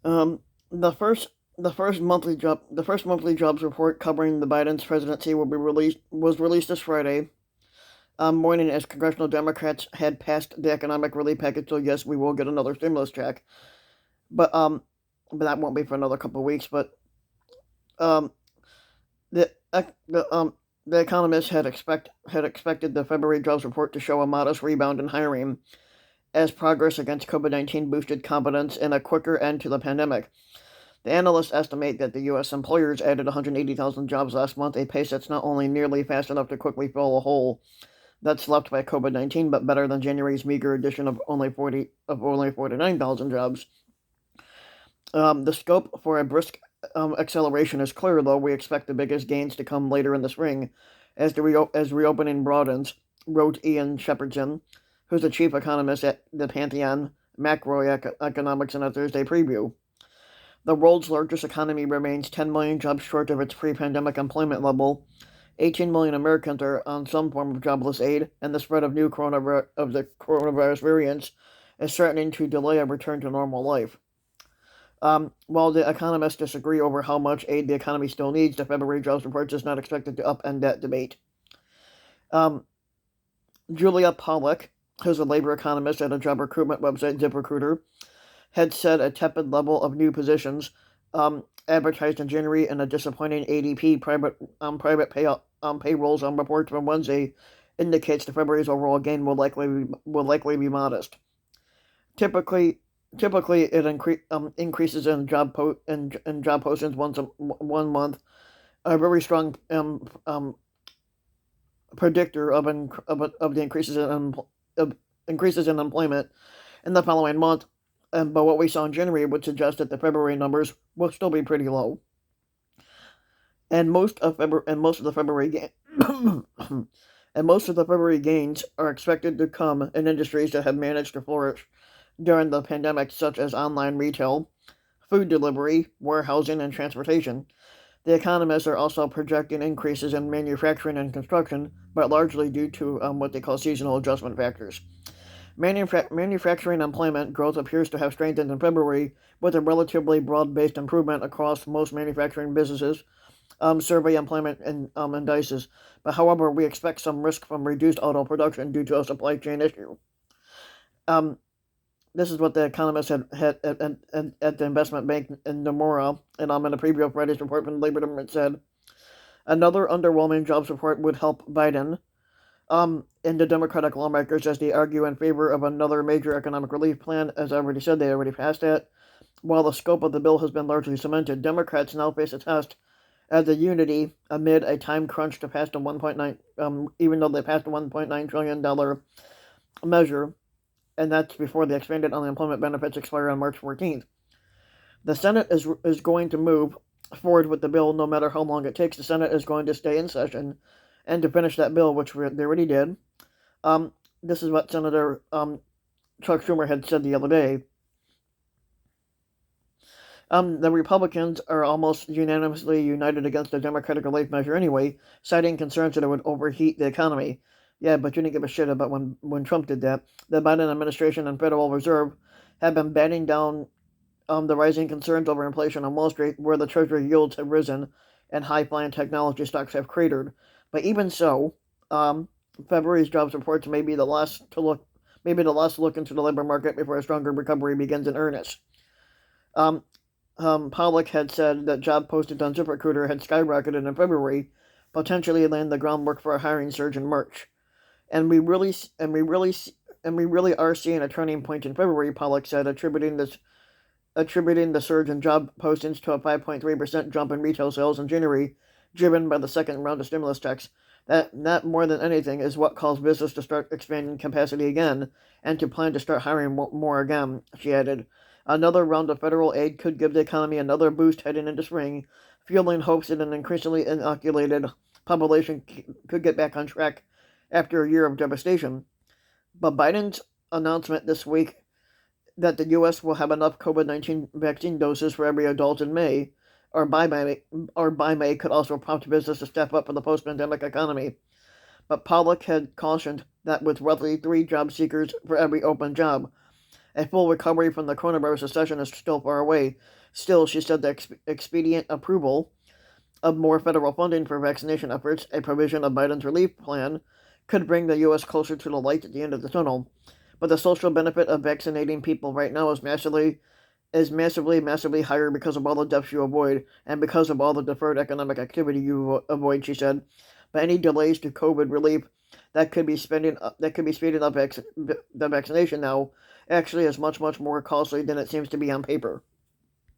Um, the first the first monthly jobs report covering the Biden's presidency was released this Friday morning as congressional Democrats had passed the economic relief package. So yes, we will get another stimulus check, but that won't be for another couple of weeks. But um, the ec- the economists had expected the February jobs report to show a modest rebound in hiring as progress against COVID-19 boosted confidence in a quicker end to the pandemic. The analysts estimate that the U.S. employers added 180,000 jobs last month, a pace that's not only nearly fast enough to quickly fill a hole that's left by COVID-19, but better than January's meager addition of only 49,000 jobs. The scope for a brisk acceleration is clear, though we expect the biggest gains to come later in the spring, as reopening broadens. Wrote Ian Shepherdson, who's the chief economist at the Pantheon Macroeconomics in a Thursday preview. The world's largest economy remains 10 million jobs short of its pre-pandemic employment level. 18 million Americans are on some form of jobless aid, and the spread of the coronavirus variants is threatening to delay a return to normal life. While the economists disagree over how much aid the economy still needs, the February jobs report is not expected to upend that debate. Um, Julia Pollock, who's a labor economist at a job recruitment website, ZipRecruiter, had said a tepid level of new positions advertised in January and a disappointing ADP payrolls on reports from Wednesday indicates the February's overall gain will likely be modest. Typically, typically it increases in in job postings once 1 month, a very strong predictor of the increases in employment in the following month. But what we saw in January would suggest that the February numbers will still be pretty low, and most of the February and most of the February gains are expected to come in industries that have managed to flourish during the pandemic, such as online retail, food delivery, warehousing, and transportation. The economists are also projecting increases in manufacturing and construction, but largely due to what they call seasonal adjustment factors. Manufacturing employment growth appears to have strengthened in February, with a relatively broad-based improvement across most manufacturing businesses. Survey employment indices, but however, we expect some risk from reduced auto production due to a supply chain issue. Um, this is what the economists had at the investment bank in Nomura, and in a preview of Friday's report from the Labor Department said another underwhelming jobs report would help Biden and the Democratic lawmakers as they argue in favor of another major economic relief plan. As I already said, they already passed it. While the scope of the bill has been largely cemented, Democrats now face a test as a unity amid a time crunch to pass the 1.9, even though they passed the $1.9 trillion measure, and that's before the expanded unemployment benefits expire on March 14th. The Senate is going to move forward with the bill no matter how long it takes. The Senate is going to stay in session and to finish that bill, which they already did. This is what Senator Chuck Schumer had said the other day. The Republicans are almost unanimously united against the Democratic relief measure anyway, citing concerns that it would overheat the economy. Yeah, but you didn't give a shit about when Trump did that. The Biden administration and Federal Reserve have been batting down the rising concerns over inflation on Wall Street, where the Treasury yields have risen and high-flying technology stocks have cratered. But even so, um, February's jobs reports maybe the last look into the labor market before a stronger recovery begins in earnest. Um, Pollock had said that job posted on ZipRecruiter had skyrocketed in February, potentially laying the groundwork for a hiring surge in March. And we really, and we really, and we really are seeing a turning point in February. Pollock said, attributing the surge in job postings to a 5.3% jump in retail sales in January, driven by the second round of stimulus checks. That more than anything is what caused business to start expanding capacity again and to plan to start hiring more again, she added. Another round of federal aid could give the economy another boost heading into spring, fueling hopes that an increasingly inoculated population could get back on track after a year of devastation. But Biden's announcement this week that the U.S. will have enough COVID-19 vaccine doses for every adult in May, or by May, could also prompt business to step up for the post-pandemic economy. But Pollock had cautioned that with roughly 3 job seekers for every open job, A full recovery from the coronavirus recession is still far away. Still, she said the expedient approval of more federal funding for vaccination efforts, a provision of Biden's relief plan, could bring the U.S. closer to the light at the end of the tunnel. But the social benefit of vaccinating people right now is massively higher because of all the deaths you avoid and because of all the deferred economic activity you avoid, she said. But any delays to COVID relief that could be speeding up the vaccination now actually is much more costly than it seems to be on paper.